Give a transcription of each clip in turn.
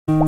Halo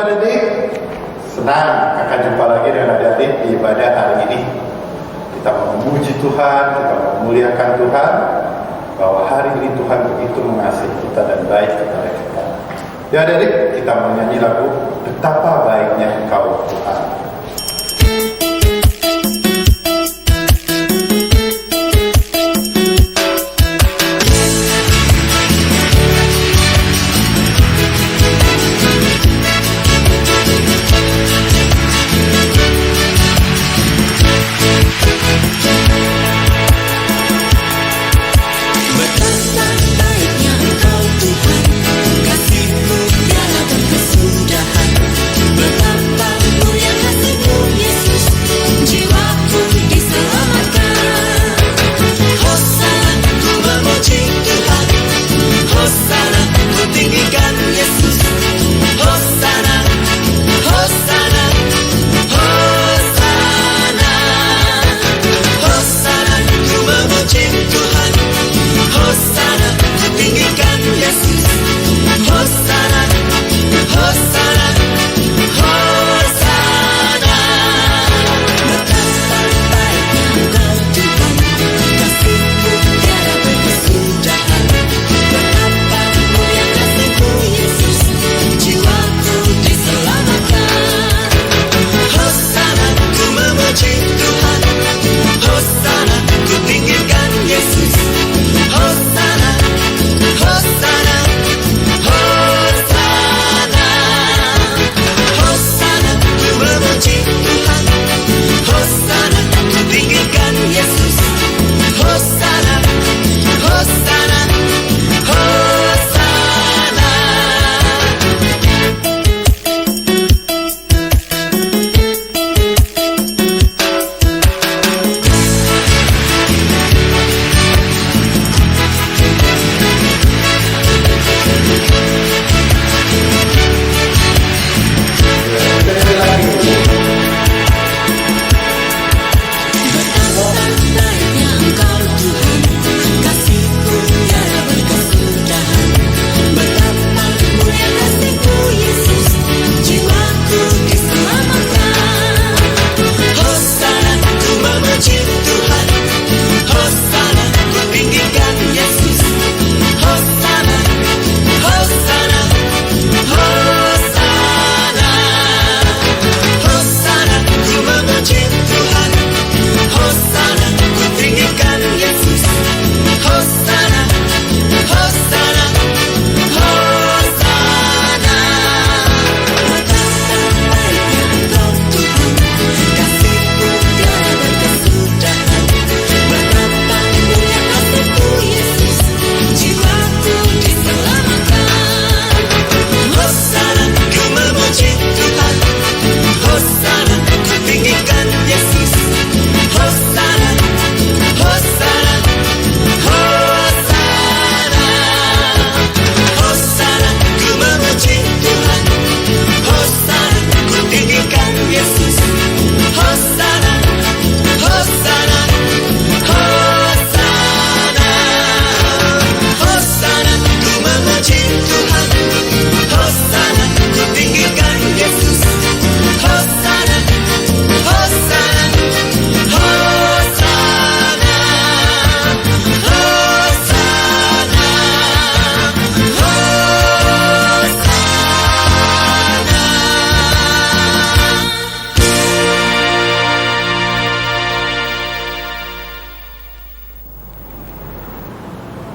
adik-adik, senang akan jumpa lagi dengan adik-adik di ibadah hari ini. Kita memuji Tuhan, kita memuliakan Tuhan, bahwa hari ini Tuhan begitu mengasihi kita dan baik kepada kita. Ya adik-adik, kita menyanyi lagu Betapa Baiknya Engkau Tuhan. Kasih-Mu tiada berkesudahan.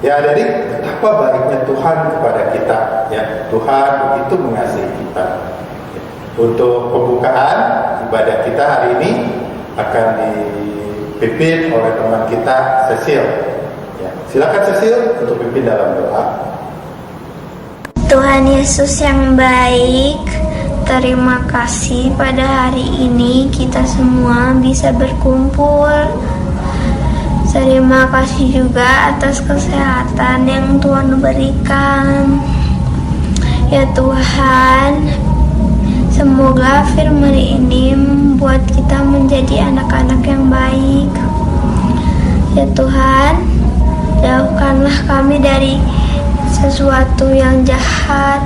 Ya, jadi betapa baiknya Tuhan kepada kita. Ya, Tuhan begitu mengasihi kita. Untuk pembukaan ibadah kita hari ini akan dipimpin oleh teman kita Cecil. Ya, silakan Cecil untuk pimpin dalam doa. Tuhan Yesus yang baik, terima kasih pada hari ini kita semua bisa berkumpul. Terima kasih juga atas kesehatan yang Tuhan berikan. Ya Tuhan, semoga firman ini membuat kita menjadi anak-anak yang baik. Ya Tuhan, jauhkanlah kami dari sesuatu yang jahat.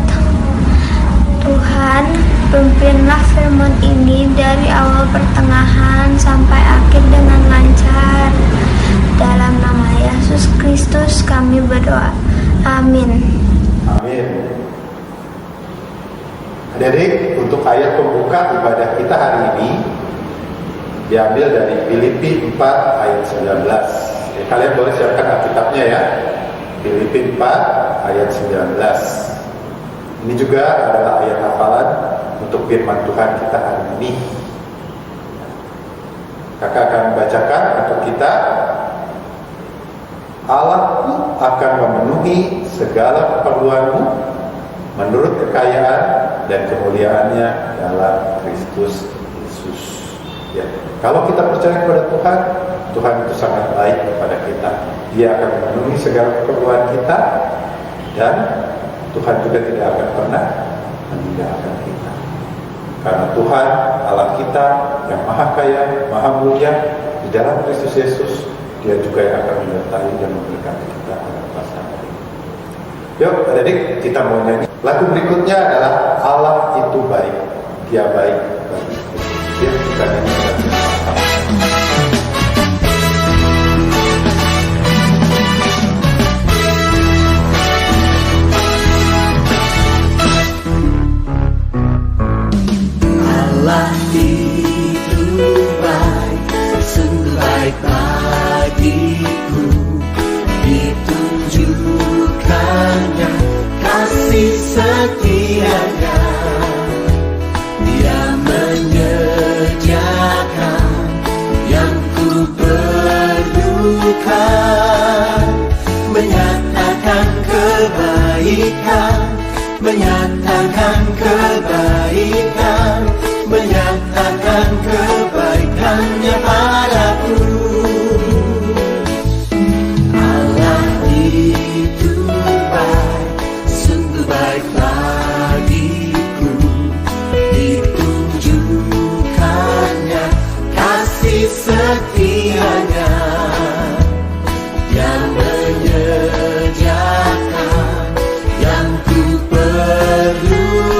Tuhan, pimpinlah firman ini dari awal pertengahan sampai akhir dengan lancar. Dalam nama Yesus Kristus kami berdoa. Amin. Amin. Jadi untuk ayat pembuka ibadah kita hari ini diambil dari Filipi 4 ayat 19. Kalian boleh siapkan Alkitabnya ya. Filipi 4 ayat 19. Ini juga adalah ayat hafalan untuk firman Tuhan kita hari ini. Kakak akan membacakan untuk kita. Allah akan memenuhi segala keperluanmu menurut kekayaan dan kemuliaannya dalam Kristus Yesus. Ya, kalau kita percaya kepada Tuhan, Tuhan itu sangat baik kepada kita. Dia akan memenuhi segala keperluan kita, dan Tuhan juga tidak akan pernah meninggalkan kita. Karena Tuhan Allah kita yang maha kaya, maha mulia, di dalam Kristus Yesus, Dia juga yang akan menyertai dan memberkati kita pada masa hari. Yuk, adik-adik, kita mau nyanyi. Lagu berikutnya adalah Allah itu baik. Dia baik bagi kita. Yuk, kita nyanyi bersama-sama. Allah itu baik, sungguh baik bagiku. Ditunjukkannya kasih setianya. Dia menyediakan yang ku perlukan, menyatakan kebaikan, menyatakan kebaikan, menyatakan kebaikannya padaku. Allah itu baik, sungguh baik bagiku. Ditunjukkannya kasih setianya, yang menyediakan yang ku perlukan,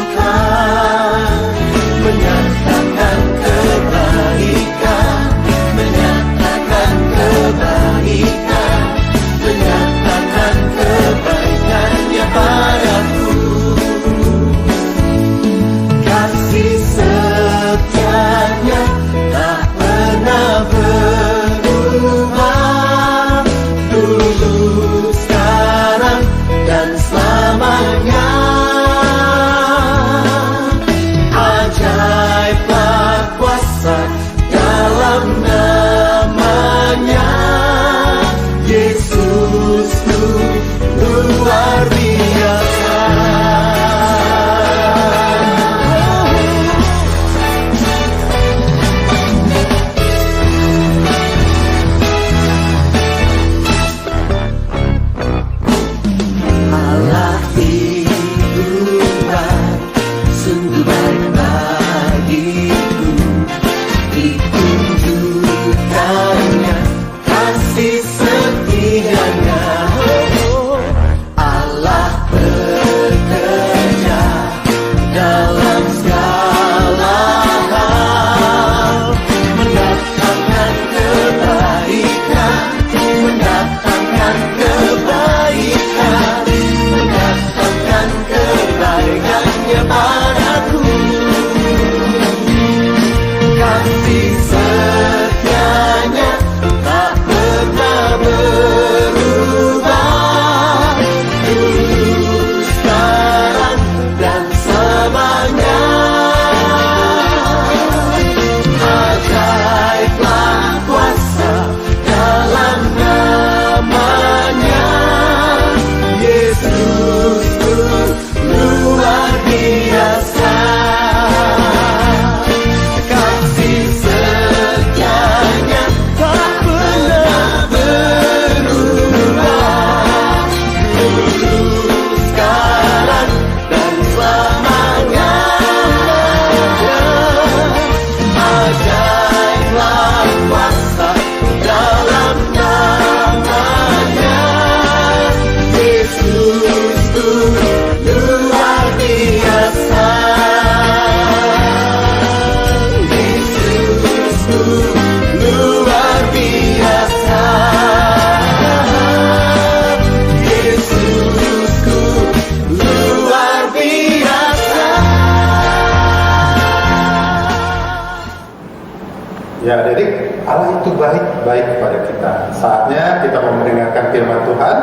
Ya, jadi Allah itu baik kepada kita. Saatnya kita mau mendengarkan firman Tuhan.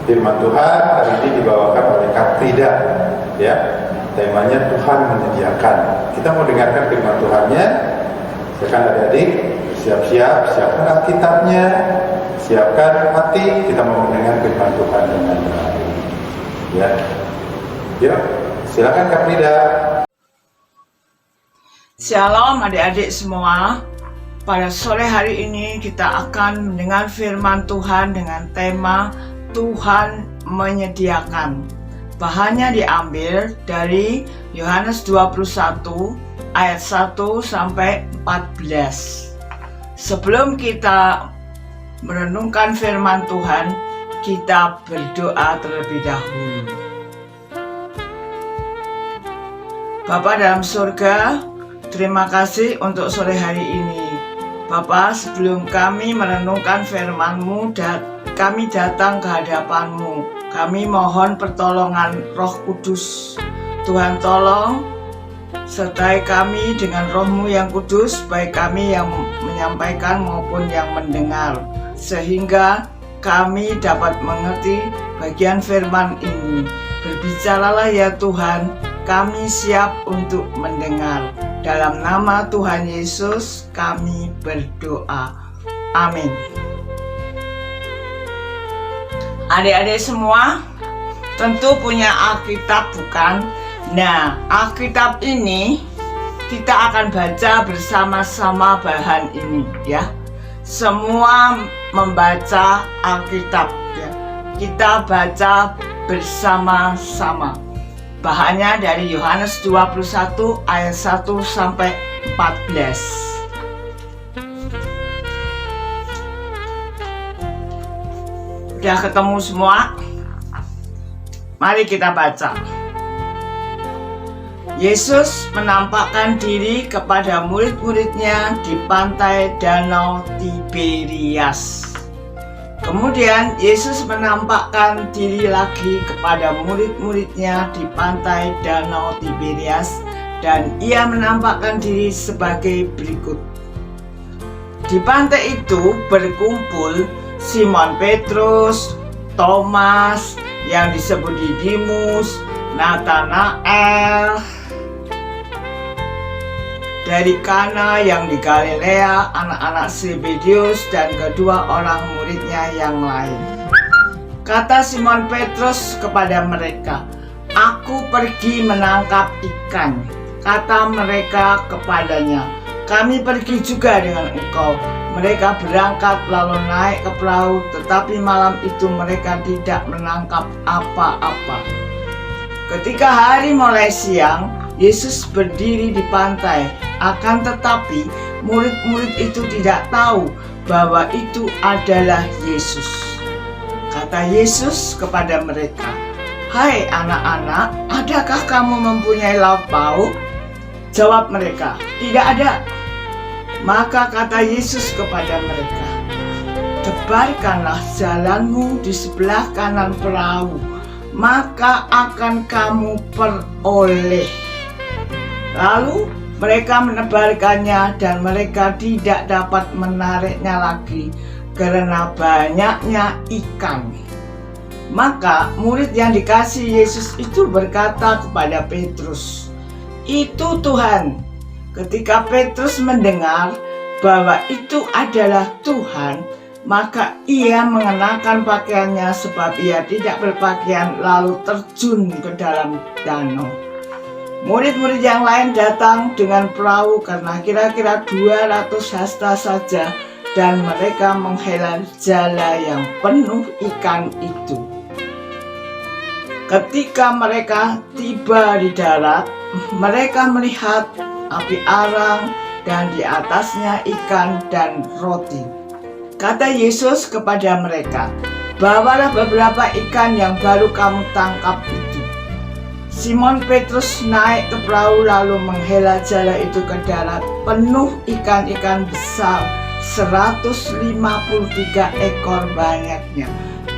Firman Tuhan hari ini dibawakan oleh Kak Frida. Ya, temanya Tuhan menyediakan. Kita mau dengarkan firman Tuhannya. Silakan adik-adik, siap-siap, siapkan Alkitabnya, siapkan hati. Kita mau mendengar firman Tuhan dengan baik. Ya, yuk, silakan Kak Frida. Shalom adik-adik semua. Pada sore hari ini kita akan mendengar firman Tuhan dengan tema Tuhan menyediakan. Bahannya diambil dari Yohanes 21 ayat 1 sampai 14. Sebelum kita merenungkan firman Tuhan, kita berdoa terlebih dahulu. Bapa dalam surga, terima kasih untuk sore hari ini. Bapa, sebelum kami merenungkan firman-Mu, kami datang ke hadapan-Mu. Kami mohon pertolongan Roh Kudus. Tuhan tolong sertai kami dengan Roh-Mu yang kudus, baik kami yang menyampaikan maupun yang mendengar, sehingga kami dapat mengerti bagian firman ini. Berbicaralah ya Tuhan, kami siap untuk mendengar. Dalam nama Tuhan Yesus kami berdoa. Amin. Adik-adik semua tentu punya Alkitab, bukan? Nah, Alkitab ini kita akan baca bersama-sama bahan ini ya. Semua membaca Alkitab ya. Kita baca bersama-sama. Bahannya dari Yohanes 21 ayat 1 sampai 14. Udah ketemu semua? Mari kita baca. Yesus menampakkan diri kepada murid-muridnya di pantai Danau Tiberias. Kemudian Yesus menampakkan diri lagi kepada murid-muridnya di pantai Danau Tiberias, dan ia menampakkan diri sebagai berikut. Di pantai itu berkumpul Simon Petrus, Thomas yang disebut Didimus, Nathanael dari Kana yang di Galilea, anak-anak Zebedius, dan kedua orang muridnya yang lain. Kata Simon Petrus kepada mereka, "Aku pergi menangkap ikan." Kata mereka kepadanya, "Kami pergi juga dengan engkau." Mereka berangkat lalu naik ke perahu, tetapi malam itu mereka tidak menangkap apa-apa. Ketika hari mulai siang, Yesus berdiri di pantai. Akan tetapi murid-murid itu tidak tahu bahwa itu adalah Yesus. Kata Yesus kepada mereka, "Hai anak-anak, adakah kamu mempunyai lauk pauk?" Jawab mereka, "Tidak ada." Maka kata Yesus kepada mereka, "Tebarkanlah jalanmu di sebelah kanan perahu, maka akan kamu peroleh." Lalu mereka menebarkannya, dan mereka tidak dapat menariknya lagi karena banyaknya ikan. Maka murid yang dikasihi Yesus itu berkata kepada Petrus, "Itu Tuhan." Ketika Petrus mendengar bahwa itu adalah Tuhan, maka ia mengenakan pakaiannya sebab ia tidak berpakaian, lalu terjun ke dalam danau. Murid-murid yang lain datang dengan perahu karena kira-kira 200 hasta saja, dan mereka menghela jala yang penuh ikan itu. Ketika mereka tiba di darat, mereka melihat api arang dan di atasnya ikan dan roti. Kata Yesus kepada mereka, "Bawalah beberapa ikan yang baru kamu tangkap itu." Simon Petrus naik ke perahu lalu menghela jala itu ke darat, penuh ikan-ikan besar, 153 ekor banyaknya.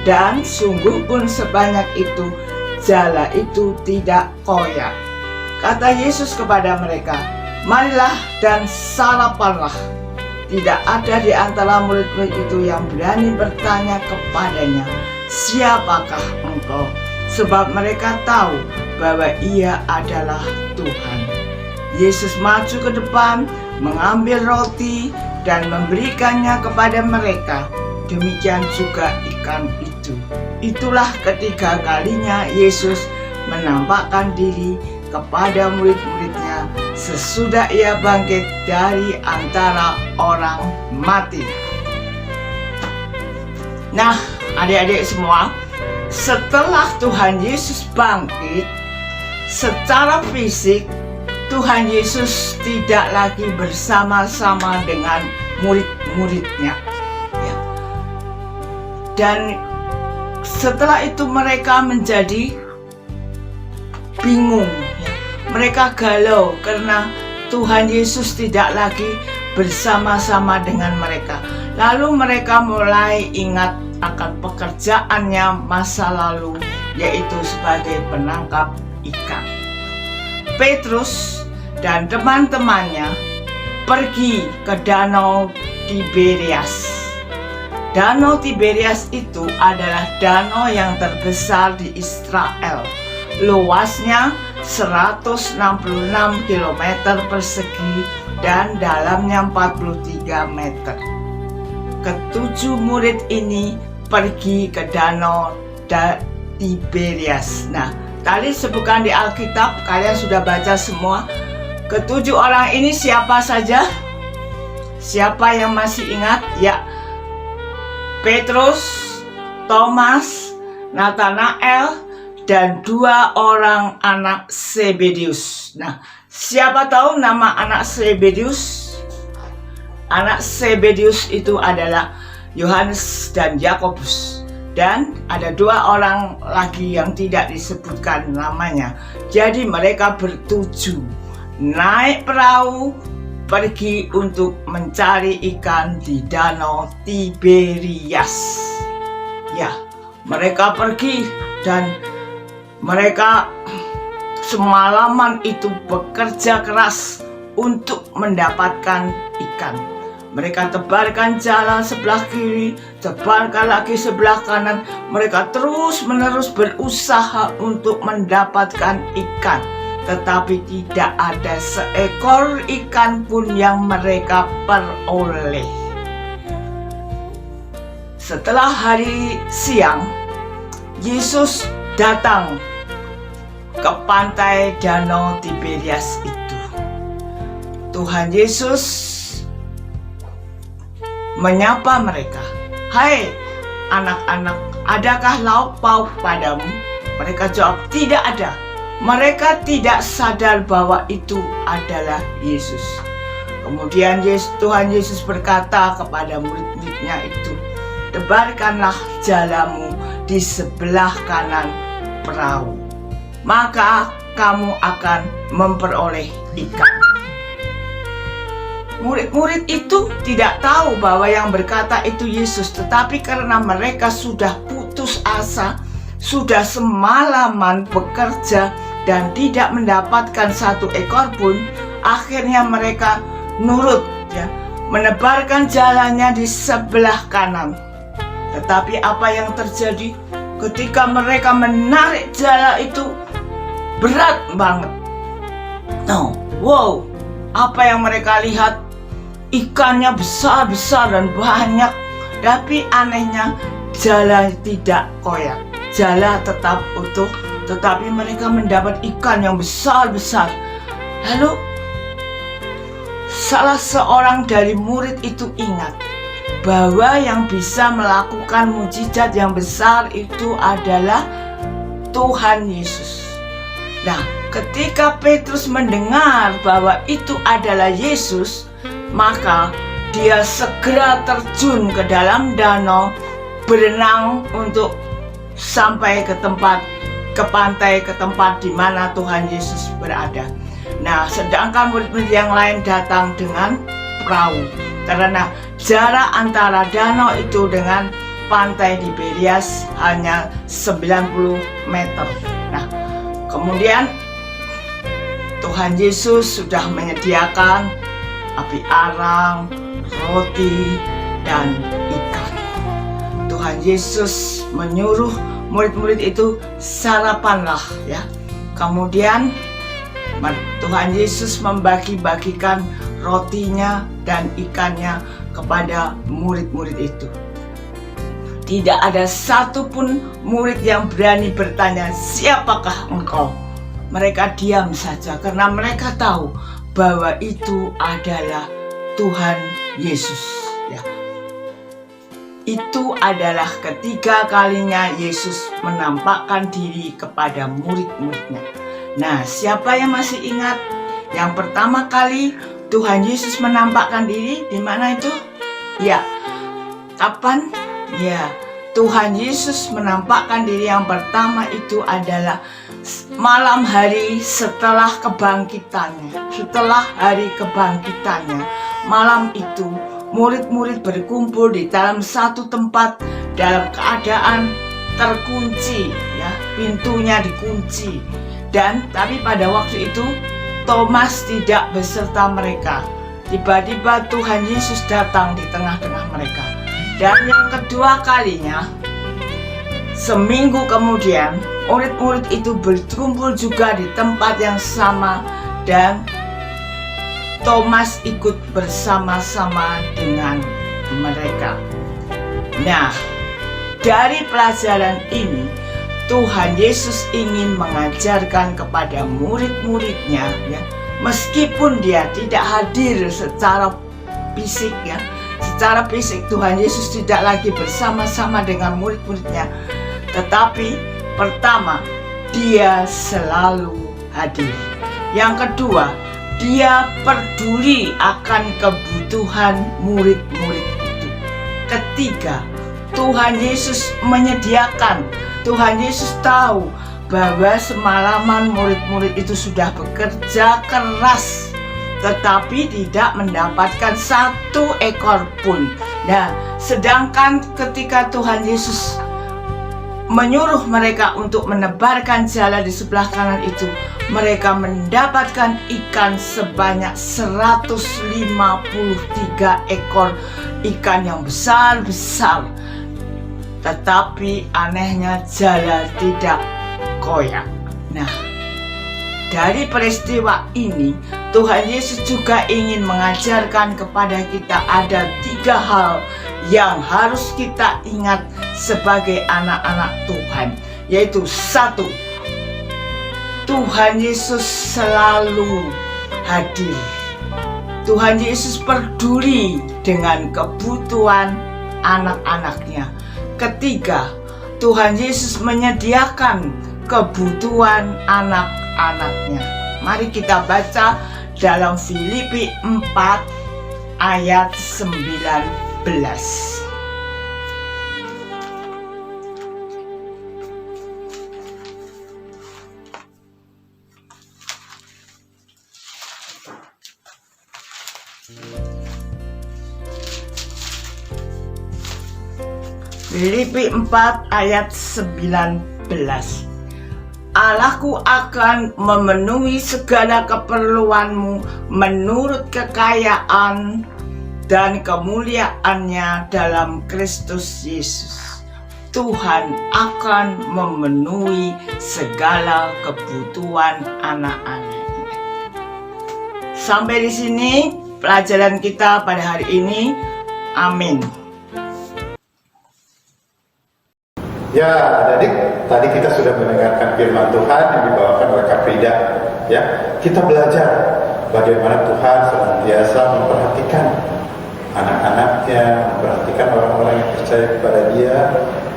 Dan sungguh pun sebanyak itu, jala itu tidak koyak. Kata Yesus kepada mereka, "Marilah dan sarapanlah." tidak ada di antara murid-murid itu yang berani bertanya kepadanya, "Siapakah engkau?" Sebab mereka tahu bahwa ia adalah Tuhan. Yesus maju ke depan, mengambil roti dan memberikannya kepada mereka. Demikian juga ikan itu. Itulah ketiga kalinya Yesus menampakkan diri kepada murid-muridnya sesudah ia bangkit dari antara orang mati. Nah, adik-adik semua, setelah Tuhan Yesus bangkit secara fisik, Tuhan Yesus tidak lagi bersama-sama dengan murid-muridnya. Dan setelah itu mereka menjadi bingung, mereka galau karena Tuhan Yesus tidak lagi bersama-sama dengan mereka. Lalu mereka mulai ingat akan pekerjaannya masa lalu, yaitu sebagai penangkap ikan. Petrus dan teman-temannya pergi ke Danau Tiberias. Danau Tiberias itu adalah danau yang terbesar di Israel. Luasnya 166 km persegi dan dalamnya 43 meter. Ketujuh murid ini pergi ke Danau Tiberias. Nah, tadi sebutkan di Alkitab, kalian sudah baca semua. Ketujuh orang ini siapa saja? Siapa yang masih ingat? Ya, Petrus, Thomas, Nathanael, dan dua orang anak Zebedius. Nah, siapa tahu nama anak Zebedius? Anak Zebedius itu adalah Yohanes dan Yakobus. Dan ada dua orang lagi yang tidak disebutkan namanya. Jadi mereka bertujuh naik perahu pergi untuk mencari ikan di Danau Tiberias. Ya, mereka pergi dan mereka semalaman itu bekerja keras untuk mendapatkan ikan. Mereka tebarkan jala sebelah kiri, tebarkan lagi sebelah kanan. Mereka terus-menerus berusaha untuk mendapatkan ikan. Tetapi tidak ada seekor ikan pun yang mereka peroleh. Setelah hari siang, Yesus datang ke pantai Danau Tiberias itu. Tuhan Yesus menyapa mereka, "Hai anak-anak, adakah lauk pauk padamu?" Mereka jawab, "Tidak ada." Mereka tidak sadar bahwa itu adalah Yesus. Kemudian Tuhan Yesus berkata kepada murid-muridnya itu, "Tebarkanlah jalamu di sebelah kanan perahu, maka kamu akan memperoleh ikan." Murid-murid itu tidak tahu bahwa yang berkata itu Yesus, tetapi karena mereka sudah putus asa, sudah semalaman bekerja dan tidak mendapatkan satu ekor pun, akhirnya mereka nurut, menebarkan jalannya di sebelah kanan. Tetapi apa yang terjadi ketika mereka menarik jala itu berat banget. Wow, apa yang mereka lihat? Ikannya besar-besar dan banyak, tapi anehnya jala tidak koyak. Jala tetap utuh, tetapi mereka mendapat ikan yang besar-besar. Lalu salah seorang dari murid itu ingat bahwa yang bisa melakukan mujizat yang besar itu adalah Tuhan Yesus. Nah, ketika Petrus mendengar bahwa itu adalah Yesus, maka dia segera terjun ke dalam danau, berenang untuk sampai ke pantai, ke tempat di mana Tuhan Yesus berada. Nah, sedangkan murid-murid yang lain datang dengan perahu, karena jarak antara danau itu dengan pantai Tiberias hanya 90 meter. Nah, kemudian Tuhan Yesus sudah menyediakan api arang, roti dan ikan. Tuhan Yesus menyuruh murid-murid itu sarapanlah ya. Kemudian Tuhan Yesus membagi-bagikan rotinya dan ikannya kepada murid-murid itu. Tidak ada satupun murid yang berani bertanya, "Siapakah engkau?" Mereka diam saja karena mereka tahu bahwa itu adalah Tuhan Yesus ya. Itu adalah ketiga kalinya Yesus menampakkan diri kepada murid-muridnya. Nah, siapa yang masih ingat? Yang pertama kali Tuhan Yesus menampakkan diri di mana itu? Ya, kapan? Ya, Tuhan Yesus menampakkan diri yang pertama itu adalah malam hari setelah kebangkitannya. Setelah hari kebangkitannya, malam itu murid-murid berkumpul di dalam satu tempat dalam keadaan terkunci ya, pintunya dikunci. Dan tapi pada waktu itu Thomas tidak beserta mereka. Tiba-tiba Tuhan Yesus datang di tengah-tengah mereka. Dan yang kedua kalinya, seminggu kemudian, murid-murid itu berkumpul juga di tempat yang sama dan Thomas ikut bersama-sama dengan mereka. Nah, dari pelajaran ini Tuhan Yesus ingin mengajarkan kepada murid-muridnya ya, meskipun dia tidak hadir secara fisik ya. Secara fisik Tuhan Yesus tidak lagi bersama-sama dengan murid-muridnya. Tetapi pertama, dia selalu hadir. Yang kedua, dia peduli akan kebutuhan murid-murid itu. Ketiga, Tuhan Yesus menyediakan. Tuhan Yesus tahu bahwa semalaman murid-murid itu sudah bekerja keras, tetapi tidak mendapatkan satu ekor pun. Nah, sedangkan ketika Tuhan Yesus menyuruh mereka untuk menebarkan jala di sebelah kanan itu, mereka mendapatkan ikan sebanyak 153 ekor ikan yang besar-besar. Tetapi anehnya jala tidak koyak. Nah, dari peristiwa ini Tuhan Yesus juga ingin mengajarkan kepada kita ada 3 hal yang harus kita ingat sebagai anak-anak Tuhan, yaitu 1, Tuhan Yesus selalu hadir. Tuhan Yesus peduli dengan kebutuhan anak-anaknya. Ketiga, Tuhan Yesus menyediakan kebutuhan anak-anaknya. Mari kita baca dalam Filipi 4 ayat 19. Filipi 4 ayat 19. Allahku akan memenuhi segala keperluanmu menurut kekayaan dan kemuliaannya dalam Kristus Yesus. Tuhan akan memenuhi segala kebutuhan anak-anaknya. Sampai di sini pelajaran kita pada hari ini. Amin. Ya, adik-adik, tadi kita sudah mendengarkan firman Tuhan yang dibawakan oleh Kak Frida. Ya, kita belajar bagaimana Tuhan senantiasa memperhatikan anak-anaknya, memperhatikan orang-orang yang percaya kepada Dia.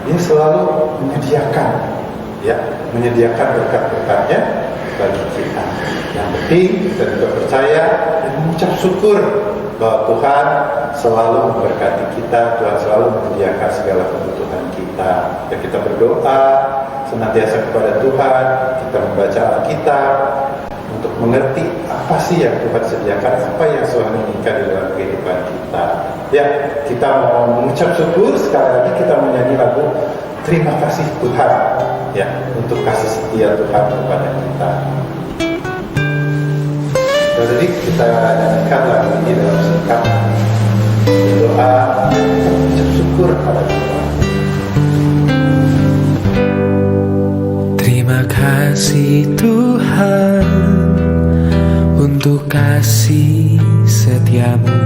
Dia selalu menyediakan berkat-berkatnya bagi kita. Yang penting kita juga percaya dan mengucap syukur bahwa Tuhan selalu memberkati kita, Tuhan selalu menyediakan segala kebutuhan kita. Dan kita berdoa senantiasa kepada Tuhan, kita membaca Alkitab untuk mengerti apa sih yang Tuhan sediakan, apa yang Tuhan inginkan di dalam kehidupan kita. Ya, kita mau mengucap syukur, sekali lagi kita menyanyi lagu Terima Kasih Tuhan, ya, untuk kasih setia Tuhan kepada kita. Jadi kita nyanyikan lagu ini dalam singkat. berdoa, kita mengucap syukur pada Tuhan. Terima kasih Tuhan untuk kasih setiamu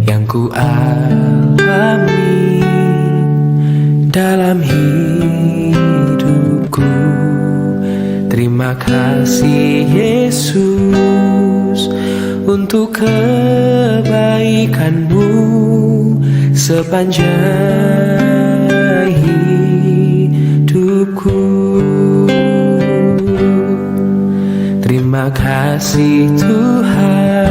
yang ku alami dalam hidupku. Terima kasih Yesus untuk kebaikanmu sepanjang hidupku. Terima kasih Tuhan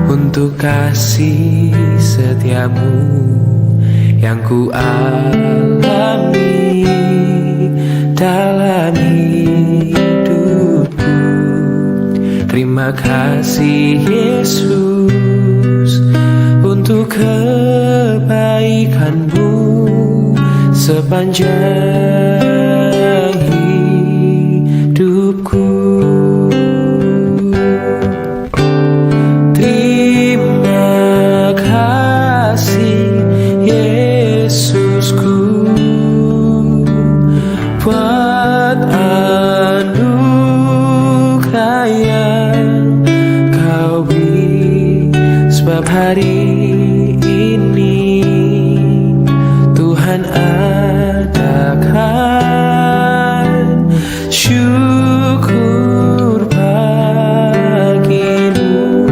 untuk kasih setiamu yang ku alami dalam hidupku. Terima kasih Yesus untuk kebaikanmu sepanjang hidupku. Terima kasih Yesusku buat anugerah yang kau beri, sebab hari ini Tuhan adakan syukur bagimu.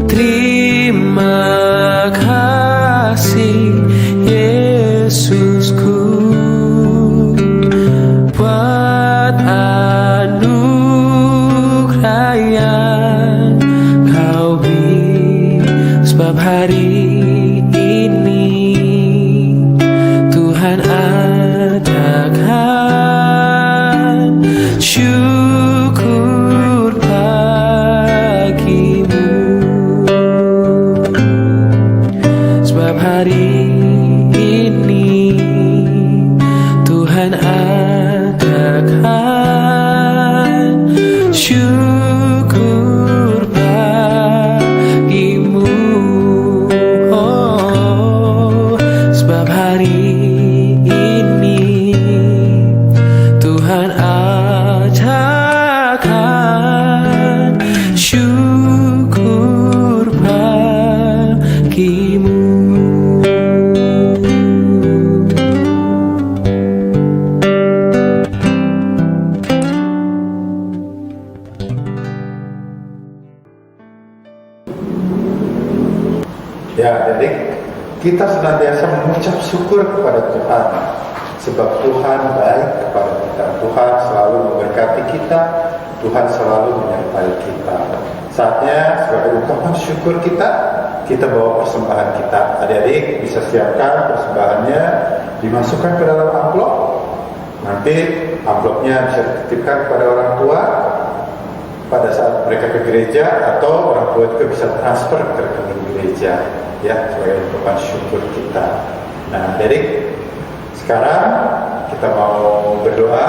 Terima kasih Yesusku buat anugerah yang kau beri, sebab hari ini Tuhan adakan syukur bagimu. Sebab hari ini Tuhan adakan syukur bagimu. Oh, sebab hari ini Tuhan adakan syukur bagimu. Ya, jadi kita senantiasa mengucap syukur kepada Tuhan, sebab Tuhan baik kepada kita. Tuhan selalu memberkati kita, Tuhan selalu menyertai kita. Saatnya sebagai ungkapan syukur kita bawa persembahan kita. Adik-adik bisa siapkan persembahannya, dimasukkan ke dalam amplop. Nanti amplopnya bisa dititipkan kepada orang tua pada saat mereka ke gereja, atau orang tua juga bisa transfer ke rekening gereja, ya, sebagai ungkapan syukur kita. Nah, jadi sekarang kita mau berdoa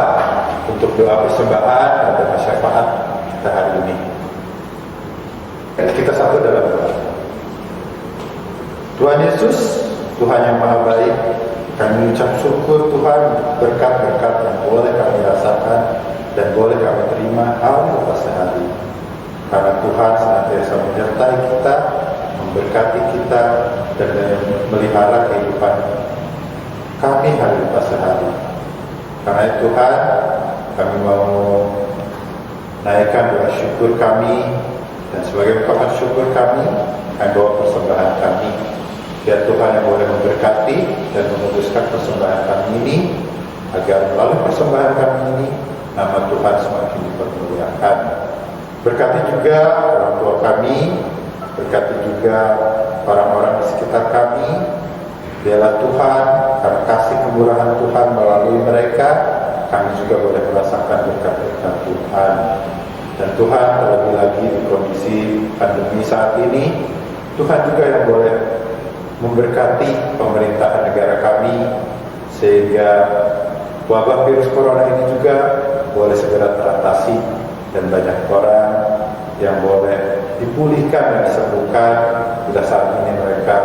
untuk doa persembahan dan syafaat kita hari ini. Kita satu dalam doa. Tuhan Yesus, Tuhan yang Maha Baik, kami mengucap syukur Tuhan berkat-berkat yang boleh kami rasakan dan boleh kami terima hari lepas hari. Karena Tuhan senantiasa menyertai kita, memberkati kita, dan melihara kehidupan kami hari lepas hari. Karena itu Tuhan, kami mau naikkan doa syukur kami, dan sebagai ungkapan syukur kami bawa persembahan kami. Biar Tuhan yang boleh memberkati dan memutuskan persembahan kami ini, agar melalui persembahan kami ini nama Tuhan semakin dipermuliakan. Berkati juga orang tua kami, berkati juga orang-orang di sekitar kami. Biarlah Tuhan, karena kasih kemurahan Tuhan melalui mereka, kami juga boleh merasakan berkat-berkat Tuhan. Dan Tuhan, terlebih lagi di kondisi pandemi saat ini, Tuhan juga yang boleh memberkati pemerintahan negara kami, sehingga wabah virus corona ini juga boleh segera teratasi, dan banyak orang yang boleh dipulihkan dan disembuhkan bila saat ini mereka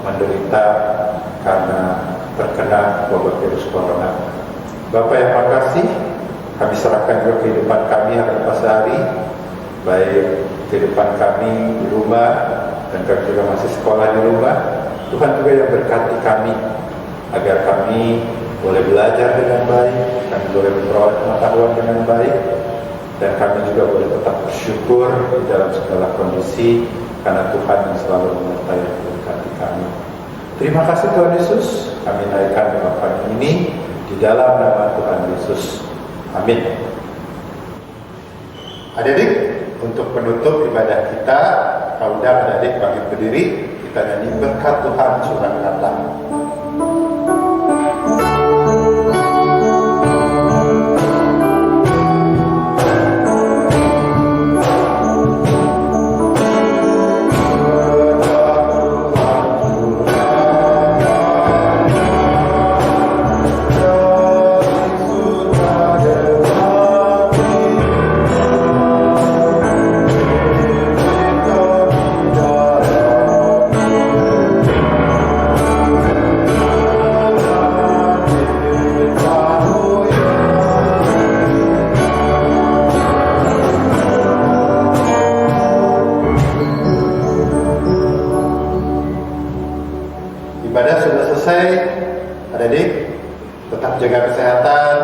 menderita karena terkena wabah virus corona. Bapak yang makasih, kami serahkan juga kehidupan kami hari lepas hari, baik kehidupan kami di rumah dan kami juga masih sekolah di rumah. Tuhan juga yang berkati kami agar kami boleh belajar dengan baik, kami boleh memperoleh pengetahuan dengan baik, dan kami juga boleh tetap bersyukur di dalam segala kondisi karena Tuhan yang selalu menyertai dan memberkati kami. Terima kasih Tuhan Yesus, kami naikkan doa kami ini di dalam nama Tuhan Yesus. Amin. Adik-adik, untuk penutup ibadah kita, kalau undang adik-adik bagi berdiri, kita nyanyi berkat Tuhan sudah datang. Ibadah sudah selesai, adik-adik tetap jaga kesehatan,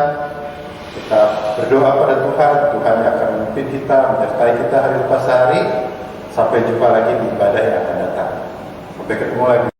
tetap berdoa pada Tuhan. Tuhan yang akan memimpin kita, menyertai kita hari lepas hari. Sampai jumpa lagi di ibadah yang akan datang. Sampai ketemu lagi.